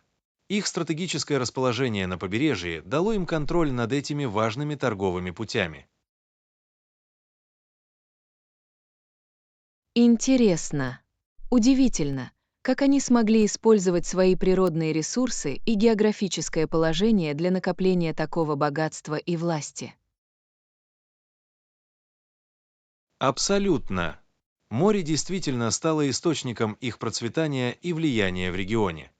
Их стратегическое расположение на побережье дало им контроль над этими важными торговыми путями. Интересно. Удивительно, как они смогли использовать свои природные ресурсы и географическое положение для накопления такого богатства и власти. Абсолютно. Море действительно стало источником их процветания и влияния в регионе.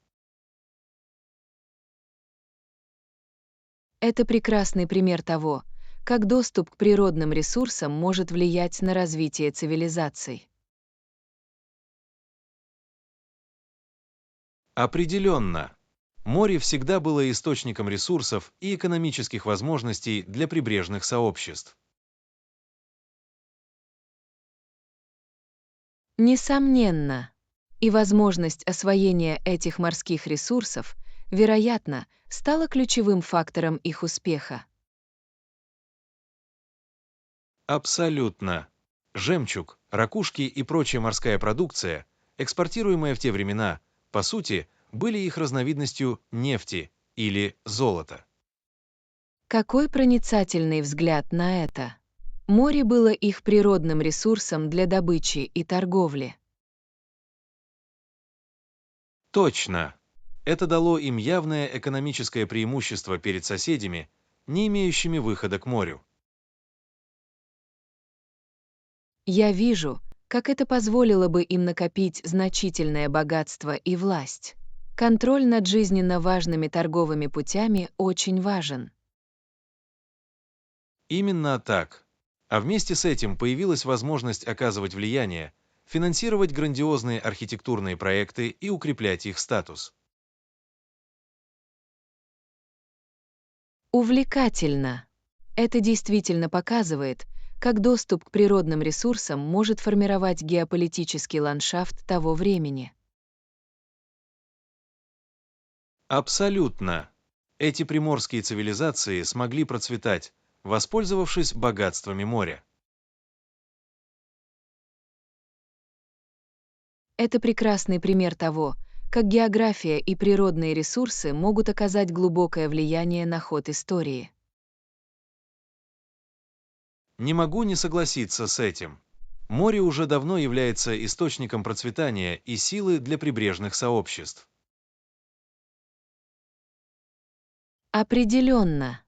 Это прекрасный пример того, как доступ к природным ресурсам может влиять на развитие цивилизаций. Определенно. Море всегда было источником ресурсов и экономических возможностей для прибрежных сообществ. Несомненно. И возможность освоения этих морских ресурсов, вероятно, стала ключевым фактором их успеха. Абсолютно. Жемчуг, ракушки и прочая морская продукция, экспортируемая в те времена, по сути, были их разновидностью нефти или золота. Какой проницательный взгляд на это! Море было их природным ресурсом для добычи и торговли. Точно. Это дало им явное экономическое преимущество перед соседями, не имеющими выхода к морю. Я вижу, как это позволило бы им накопить значительное богатство и власть. Контроль над жизненно важными торговыми путями очень важен. Именно так. А вместе с этим появилась возможность оказывать влияние, финансировать грандиозные архитектурные проекты и укреплять их статус. Увлекательно. Это действительно показывает, как доступ к природным ресурсам может формировать геополитический ландшафт того времени. Абсолютно. Эти приморские цивилизации смогли процветать, воспользовавшись богатствами моря. Это прекрасный пример того, как география и природные ресурсы могут оказать глубокое влияние на ход истории. Не могу не согласиться с этим. Море уже давно является источником процветания и силы для прибрежных сообществ. Определенно.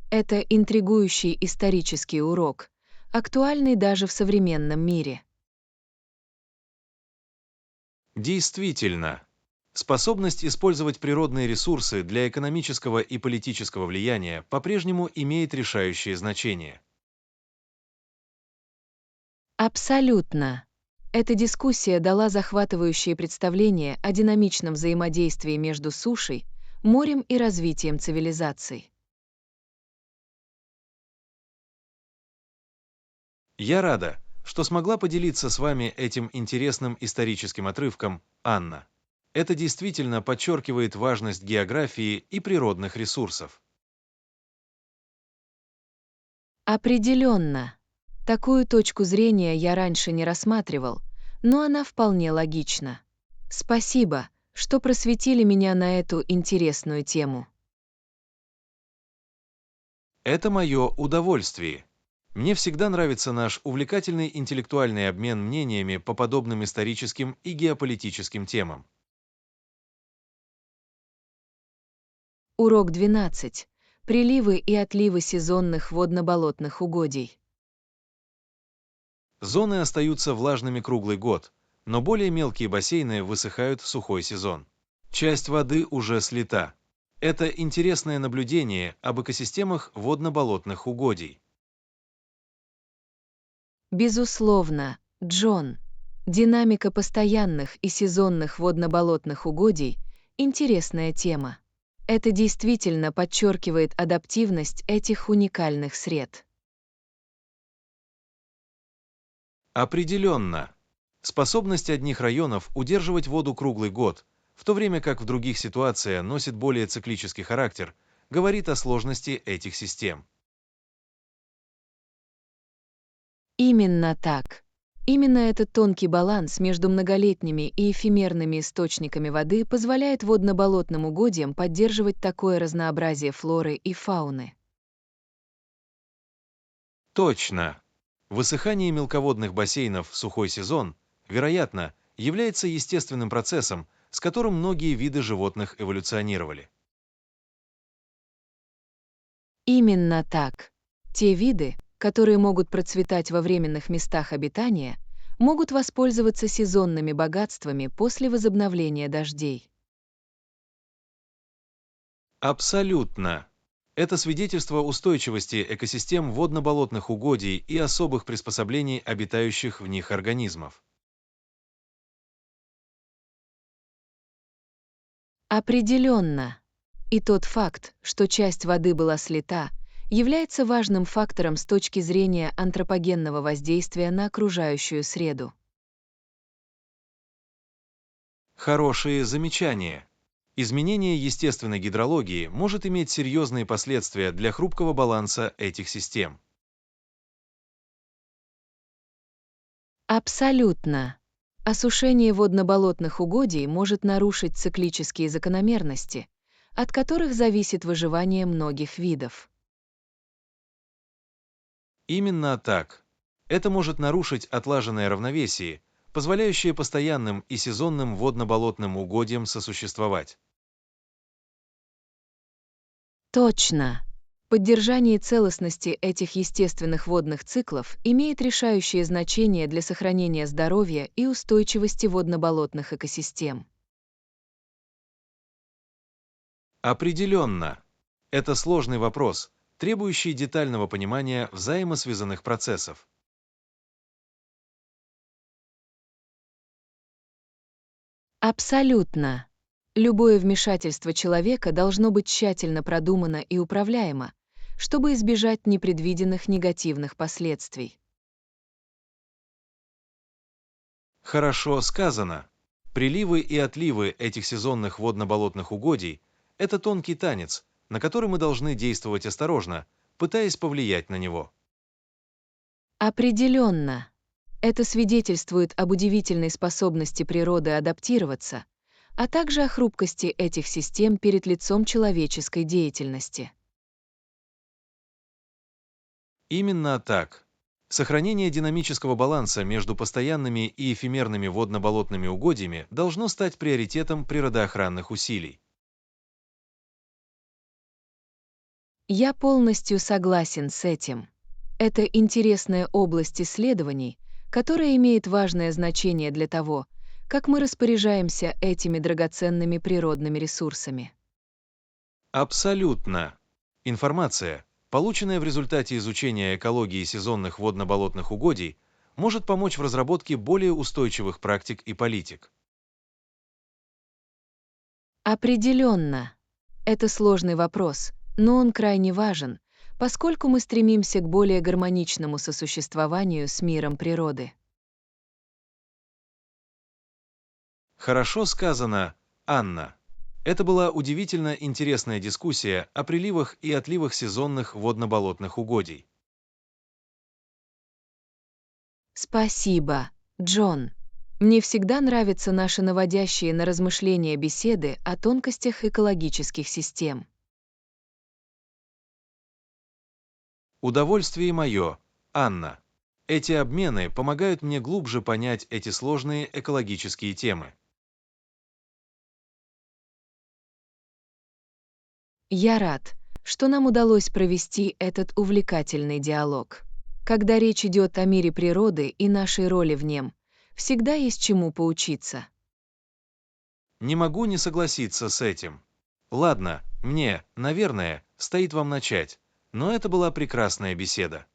Это интригующий исторический урок, актуальный даже в современном мире. Действительно, способность использовать природные ресурсы для экономического и политического влияния по-прежнему имеет решающее значение. Абсолютно. Эта дискуссия дала захватывающее представление о динамичном взаимодействии между сушей, морем и развитием цивилизаций. Я рада, что смогла поделиться с вами этим интересным историческим отрывком, Анна. Это действительно подчеркивает важность географии и природных ресурсов. Определенно. Такую точку зрения я раньше не рассматривал, но она вполне логична. Спасибо, что просветили меня на эту интересную тему. Это мое удовольствие. Мне всегда нравится наш увлекательный интеллектуальный обмен мнениями по подобным историческим и геополитическим темам. Урок 12. Приливы и отливы сезонных водно-болотных угодий. Зоны остаются влажными круглый год, но более мелкие бассейны высыхают в сухой сезон. Часть воды уже слита. Это интересное наблюдение об экосистемах водно-болотных угодий. Безусловно, Джон. Динамика постоянных и сезонных водно-болотных угодий — интересная тема. Это действительно подчеркивает адаптивность этих уникальных сред. Определенно. Способность одних районов удерживать воду круглый год, в то время как в других ситуация носит более циклический характер, говорит о сложности этих систем. Именно так. Именно этот тонкий баланс между многолетними и эфемерными источниками воды позволяет водно-болотным угодьям поддерживать такое разнообразие флоры и фауны. Точно. Высыхание мелководных бассейнов в сухой сезон, вероятно, является естественным процессом, с которым многие виды животных эволюционировали. Именно так. Те виды, которые могут процветать во временных местах обитания, могут воспользоваться сезонными богатствами после возобновления дождей. Абсолютно. Это свидетельство устойчивости экосистем водно-болотных угодий и особых приспособлений обитающих в них организмов. Определенно. И тот факт, что часть воды была слита, является важным фактором с точки зрения антропогенного воздействия на окружающую среду. Хорошие замечания. Изменение естественной гидрологии может иметь серьезные последствия для хрупкого баланса этих систем. Абсолютно. Осушение водно-болотных угодий может нарушить циклические закономерности, от которых зависит выживание многих видов. Именно так. Это может нарушить отлаженное равновесие, позволяющее постоянным и сезонным водно-болотным угодьям сосуществовать. Точно. Поддержание целостности этих естественных водных циклов имеет решающее значение для сохранения здоровья и устойчивости водно-болотных экосистем. Определенно. Это сложный вопрос, требующий детального понимания взаимосвязанных процессов. Абсолютно. Любое вмешательство человека должно быть тщательно продумано и управляемо, чтобы избежать непредвиденных негативных последствий. Хорошо сказано. Приливы и отливы этих сезонных водно-болотных угодий — это тонкий танец, на который мы должны действовать осторожно, пытаясь повлиять на него. Определенно. Это свидетельствует об удивительной способности природы адаптироваться, а также о хрупкости этих систем перед лицом человеческой деятельности. Именно так. Сохранение динамического баланса между постоянными и эфемерными водно-болотными угодьями должно стать приоритетом природоохранных усилий. Я полностью согласен с этим. Это интересная область исследований, которая имеет важное значение для того, как мы распоряжаемся этими драгоценными природными ресурсами. Абсолютно. Информация, полученная в результате изучения экологии сезонных водно-болотных угодий, может помочь в разработке более устойчивых практик и политик. Определенно. Это сложный вопрос, но он крайне важен, поскольку мы стремимся к более гармоничному сосуществованию с миром природы. Хорошо сказано, Анна. Это была удивительно интересная дискуссия о приливах и отливах сезонных водно-болотных угодий. Спасибо, Джон. Мне всегда нравятся наши наводящие на размышления беседы о тонкостях экологических систем. Удовольствие мое, Анна. Эти обмены помогают мне глубже понять эти сложные экологические темы. Я рад, что нам удалось провести этот увлекательный диалог. Когда речь идет о мире природы и нашей роли в нем, всегда есть чему поучиться. Не могу не согласиться с этим. Ладно, мне, наверное, стоит вам начать, но это была прекрасная беседа.